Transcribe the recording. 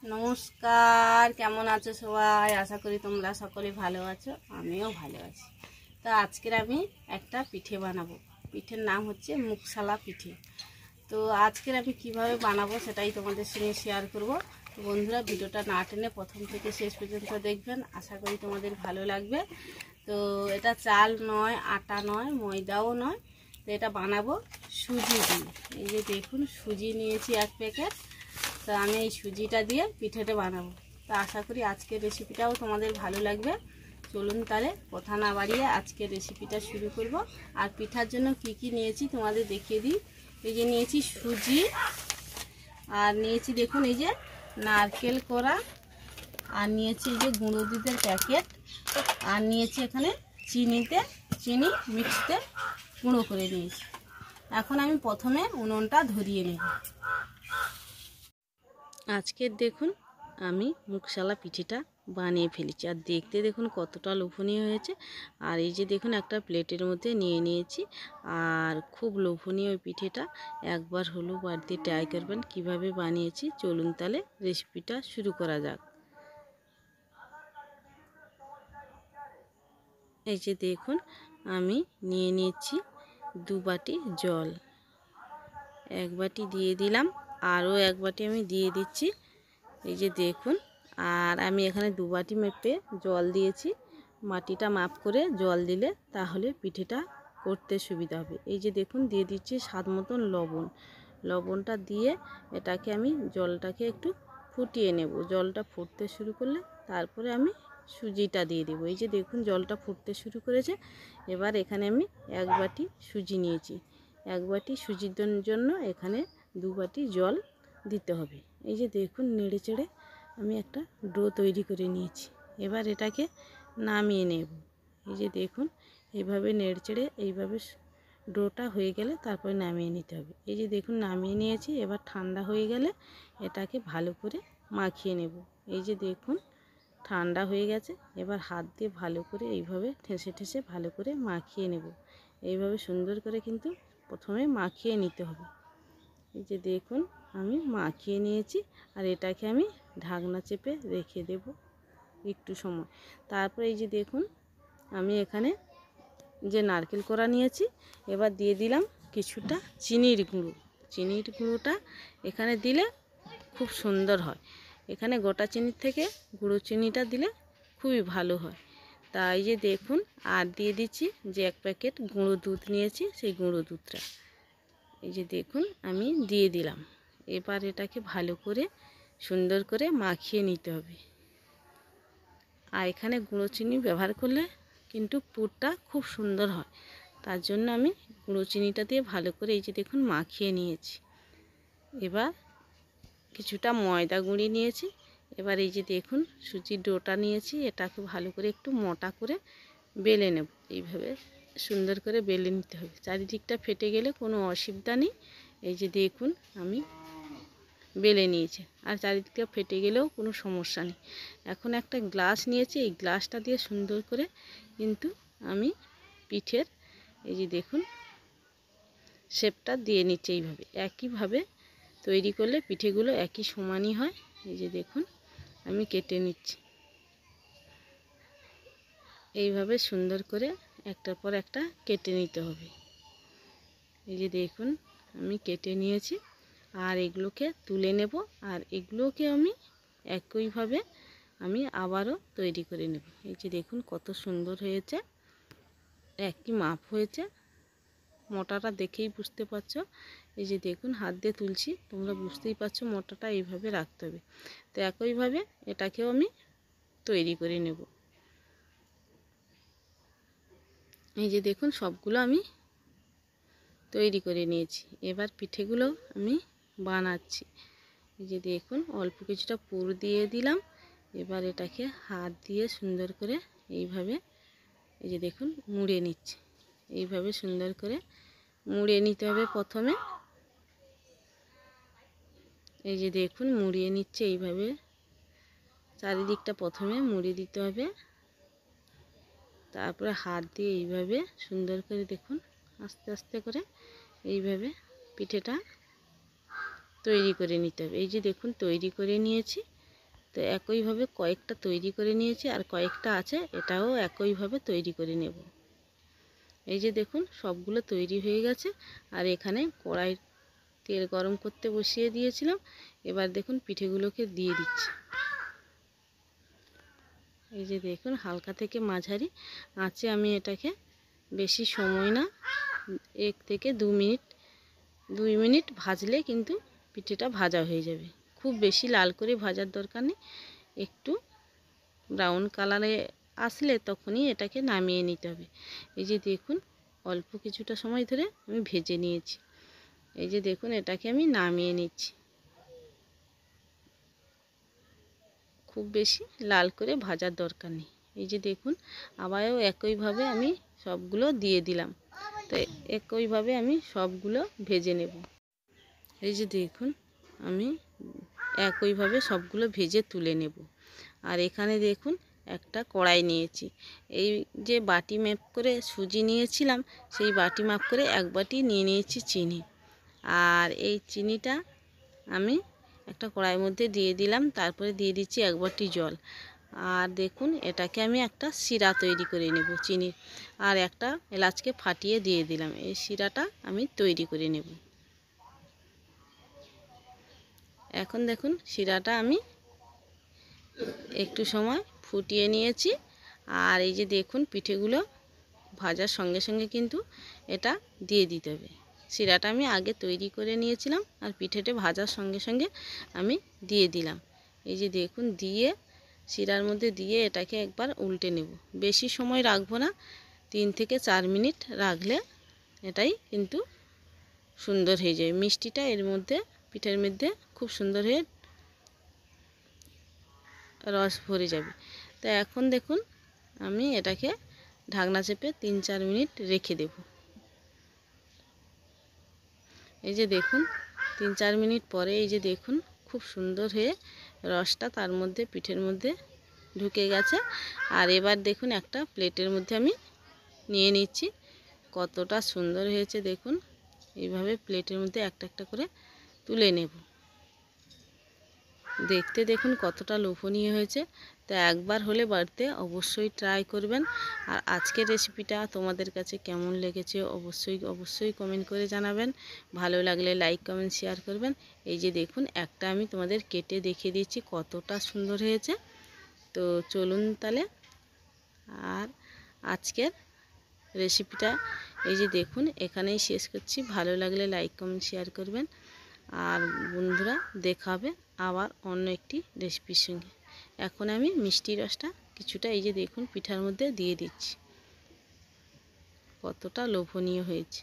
নমস্কার, কেমন আছো সবাই? আশা করি তোমরা সকলে ভালো আছো, আমিও ভালো আছি। তো আজকের আমি একটা পিঠে বানাবো। পিঠের নাম হচ্ছে মুগশালা পিঠে। তো আজকের আমি কিভাবে বানাবো সেটাই তোমাদের সঙ্গে শেয়ার করব। তো বন্ধুরা, ভিডিওটা না টেনে প্রথম থেকে শেষ পর্যন্ত দেখবেন, আশা করি তোমাদের ভালো লাগবে। তো এটা চাল নয়, আটা নয়, ময়দাও নয়। তো এটা বানাবো সুজি দিয়ে। এই যে দেখুন, সুজি নিয়েছি 1 প্যাকেট। তো আমি এই সুজিটা দিয়ে পিঠেটা বানাবো। তো আশা করি আজকের রেসিপিটাও তোমাদের ভালো লাগবে। চলুন তাহলে কথা না বাড়িয়ে আজকের রেসিপিটা শুরু করব। আর পিঠার জন্য কি কি নিয়েছি তোমাদের দেখিয়ে দিই। এই যে নিয়েছি সুজি, আর নিয়েছি দেখুন এই যে নারকেল কোড়া, আর নিয়েছি এই যে গুঁড়ো দুধের প্যাকেট, আর নিয়েছি এখানে চিনি মিক্সিতে গুঁড়ো করে নিয়েছি। এখন আমি প্রথমে উনুনটা ধরিয়ে নেব। আজকের দেখুন আমি মুগশালা পিঠেটা বানিয়ে ফেলেছি, আর দেখতে দেখুন কতটা লোভনীয় হয়েছে। আর এই যে দেখুন একটা প্লেটের মধ্যে নিয়ে নিয়েছি, আর খুব লোভনীয় পিঠেটা। একবার হলো বাড়িতে ট্রাই করবেন কিভাবে বানিয়েছি। চলুন তাহলে রেসিপিটা শুরু করা যাক। এই যে দেখুন আমি নিয়ে নিয়েছি 2 বাটি জল। 1 বাটি দিয়ে দিলাম, আরও 1 বাটি আমি দিয়ে দিচ্ছি। এই যে দেখুন, আর আমি এখানে 2 বাটি মেপে জল দিয়েছি। মাটিটা মাপ করে জল দিলে তাহলে পিঠেটা করতে সুবিধা হবে। এই যে দেখুন দিয়ে দিচ্ছি স্বাদ মতন লবণটা দিয়ে এটাকে আমি জলটাকে একটু ফুটিয়ে নেব। জলটা ফুটতে শুরু করলে তারপরে আমি সুজিটা দিয়ে দেবো। এই যে দেখুন জলটা ফুটতে শুরু করেছে। এবার এখানে আমি 1 বাটি সুজি নিয়েছি। 1 বাটি সুজির জন্য এখানে 2 বাটি জল দিতে হবে। এই যে দেখুন নেড়ে চেড়ে আমি একটা ডো তৈরি করে নিয়েছি। এবার এটাকে নামিয়ে নেব। এই যে দেখুন এইভাবে নেড়ে চেড়ে এইভাবে ডোটা হয়ে গেলে তারপরে নামিয়ে নিতে হবে। এই যে দেখুন নামিয়ে নিয়েছি। এবার ঠান্ডা হয়ে গেলে এটাকে ভালো করে মাখিয়ে নেব। এই যে দেখুন ঠান্ডা হয়ে গেছে। এবার হাত দিয়ে ভালো করে এইভাবে ঠেসে ভালো করে মাখিয়ে নেব। এইভাবে সুন্দর করে কিন্তু প্রথমে মাখিয়ে নিতে হবে। এই যে দেখুন আমি মাখিয়ে নিয়েছি, আর এটাকে আমি ঢাকনা চেপে রেখে দেব একটু সময়। তারপর এই যে দেখুন আমি এখানে যে নারকেল কোড়া নিয়েছি, এবার দিয়ে দিলাম কিছুটা চিনির গুঁড়োটা এখানে দিলে খুব সুন্দর হয়। এখানে গোটা চিনির থেকে গুঁড়ো চিনিটা দিলে খুবই ভালো হয়। তাই যে দেখুন, আর দিয়ে দিচ্ছি যে 1 প্যাকেট গুঁড়ো দুধ নিয়েছি, সেই গুঁড়ো দুধটা এই যে দেখুন আমি দিয়ে দিলাম। এবার এটাকে ভালো করে সুন্দর করে মাখিয়ে নিতে হবে। আর এখানে গুঁড়ো চিনি ব্যবহার করলে কিন্তু পুরটা খুব সুন্দর হয়। তার জন্য আমি গুঁড়ো চিনিটা দিয়ে ভালো করে এই যে দেখুন মাখিয়ে নিয়েছি। এবার কিছুটা ময়দা গুঁড়ি নিয়েছি। এবার এই যে দেখুন সুজির ডোটা নিয়েছি, এটাকে ভালো করে একটু মোটা করে বেলে নেব। এইভাবে সুন্দর করে বেলে নিতে হবে। চারিদিকটা ফেটে গেলে কোনো অসুবিধা নেই। এই যে দেখুন আমি বেলে নিয়েছি, আর চারিদিকটা ফেটে গেলেও কোনো সমস্যা নেই। এখন একটা গ্লাস নিয়েছি, এই গ্লাসটা দিয়ে সুন্দর করে কিন্তু আমি পিঠের এই যে দেখুন শেপটা দিয়ে নিচ্ছি। এইভাবে একইভাবে তৈরি করলে পিঠেগুলো একই সমানই হয়। এই যে দেখুন আমি কেটে নিচ্ছি। এইভাবে সুন্দর করে একটার পর একটা কেটে নিতে হবে। এই যে দেখুন আমি কেটে নিয়েছি, আর এগুলোকে তুলে নেব। আর এগুলোকে আমি একইভাবে আমি আবারও তৈরি করে নেব। এই যে দেখুন কত সুন্দর হয়েছে, একই মাপ হয়েছে। মোটাটা দেখেই বুঝতে পারছো। এই যে দেখুন হাত দিয়ে তুলছি, তোমরা বুঝতেই পারছো মোটাটা এইভাবে রাখতে হবে। তো একইভাবে এটাকেও আমি তৈরি করে নেব। এই যে দেখুন সবগুলো আমি তৈরি করে নিয়েছি। এবার পিঠেগুলো আমি বানাচ্ছি। এই যে দেখুন অল্প কিছুটা পুর দিয়ে দিলাম। এবার এটাকে হাত দিয়ে সুন্দর করে এইভাবে এই যে দেখুন মুড়ে নিচ্ছি। এইভাবে সুন্দর করে মুড়ে নিতে হবে প্রথমে। এই যে দেখুন মুড়িয়ে নিচ্ছে এইভাবে, চারিদিকটা প্রথমে মুড়ে দিতে হবে। তারপরে হাত দিয়ে এইভাবে সুন্দর করে দেখুন আস্তে আস্তে করে এইভাবে পিঠেটা তৈরি করে নিতে হবে। এই যে দেখুন তৈরি করে নিয়েছি। তো একইভাবে কয়েকটা তৈরি করে নিয়েছি, আর কয়েকটা আছে, এটাও একইভাবে তৈরি করে নেব। এই যে দেখুন সবগুলো তৈরি হয়ে গেছে। আর এখানে কড়াই তেল গরম করতে বসিয়ে দিয়েছিলাম। এবার দেখুন পিঠেগুলোকে দিয়ে দিচ্ছি। এই যে দেখুন হালকা থেকে মাঝারি আঁচে আমি এটাকে বেশি সময় না, 1 থেকে 2 মিনিট ভাজলে কিন্তু পিঠেটা ভাজা হয়ে যাবে। খুব বেশি লাল করে ভাজার দরকার নেই, একটু ব্রাউন কালারে আসলে তখনই এটাকে নামিয়ে নিতে হবে। এই যে দেখুন অল্প কিছুটা সময় ধরে আমি ভেজে নিয়েছি। এই যে দেখুন এটাকে আমি নামিয়ে নিচ্ছি। খুব বেশি লাল করে ভাজার দরকার নেই। এই যে দেখুন আবারও একইভাবে আমি সবগুলো দিয়ে দিলাম। তো একইভাবে আমি সবগুলো ভেজে নেব। এই যে দেখুন আমি একইভাবে সবগুলো ভেজে তুলে নেব। আর এখানে দেখুন একটা কড়াই নিয়েছি। এই যে বাটি মাপ করে সুজি নিয়েছিলাম, সেই বাটি মাপ করে 1 বাটি নিয়ে নিয়েছি চিনি। আর এই চিনিটা আমি একটা কড়াইয়ের মধ্যে দিয়ে দিলাম, তারপরে দিয়ে দিচ্ছি 1 বাটি জল। আর দেখুন এটাকে আমি একটা শিরা তৈরি করে নেব চিনির। আর একটা এলাচকে ফাটিয়ে দিয়ে দিলাম। এই শিরাটা আমি তৈরি করে নেব। এখন দেখুন শিরাটা আমি একটু সময় ফুটিয়ে নিয়েছি। আর এই যে দেখুন পিঠেগুলো ভাজার সঙ্গে সঙ্গে কিন্তু এটা দিয়ে দিতে হবে। শিরাটা আমি আগে তৈরি করে নিয়েছিলাম, আর পিঠেটা ভাজার সঙ্গে সঙ্গে আমি দিয়ে দিলাম। এই যে দেখুন দিয়ে শিরার মধ্যে দিয়ে এটাকে একবার উল্টে নেব। বেশি সময় রাখবো না, 3 থেকে 4 মিনিট রাখলে এটাই কিন্তু সুন্দর হয়ে যাবে। মিষ্টিটা এর মধ্যে পিঠের মধ্যে খুব সুন্দর হয়ে রস ভরে যাবে। তো এখন দেখুন আমি এটাকে ঢাকনা চেপে 3-4 মিনিট রেখে দেব। এই যে দেখুন 3-4 মিনিট পরে এই যে দেখুন খুব সুন্দর হয়ে রসটা তার মধ্যে পিঠের মধ্যে ঢুকে গেছে। আর এবার দেখুন একটা প্লেটের মধ্যে আমি নিয়ে নিচ্ছি। কতটা সুন্দর হয়েছে দেখুন। এইভাবে প্লেটের মধ্যে একটা একটা করে তুলে নেব। দেখতে দেখুন কতটা লোভনীয় হয়েছে। তো একবার হলে বাড়িতে অবশ্যই ট্রাই করবেন। আর আজকের রেসিপিটা তোমাদের কাছে কেমন লেগেছে অবশ্যই কমেন্ট করে জানাবেন। ভালো লাগলে লাইক কমেন্ট শেয়ার করবেন। এই যে দেখুন একটা আমি তোমাদের কেটে দেখিয়ে দিচ্ছি কতটা সুন্দর হয়েছে। তো চলুন তাহলে। আর আজকের রেসিপিটা এই যে দেখুন এখানেই শেষ করছি। ভালো লাগলে লাইক কমেন্ট শেয়ার করবেন। আর বন্ধুরা দেখা হবে আবার অন্য একটি রেসিপির সঙ্গে। এখন আমি মিষ্টি রসটা কিছুটা এই যে দেখুন পিঠার মধ্যে দিয়ে দিচ্ছি। কতটা লোভনীয় হয়েছে।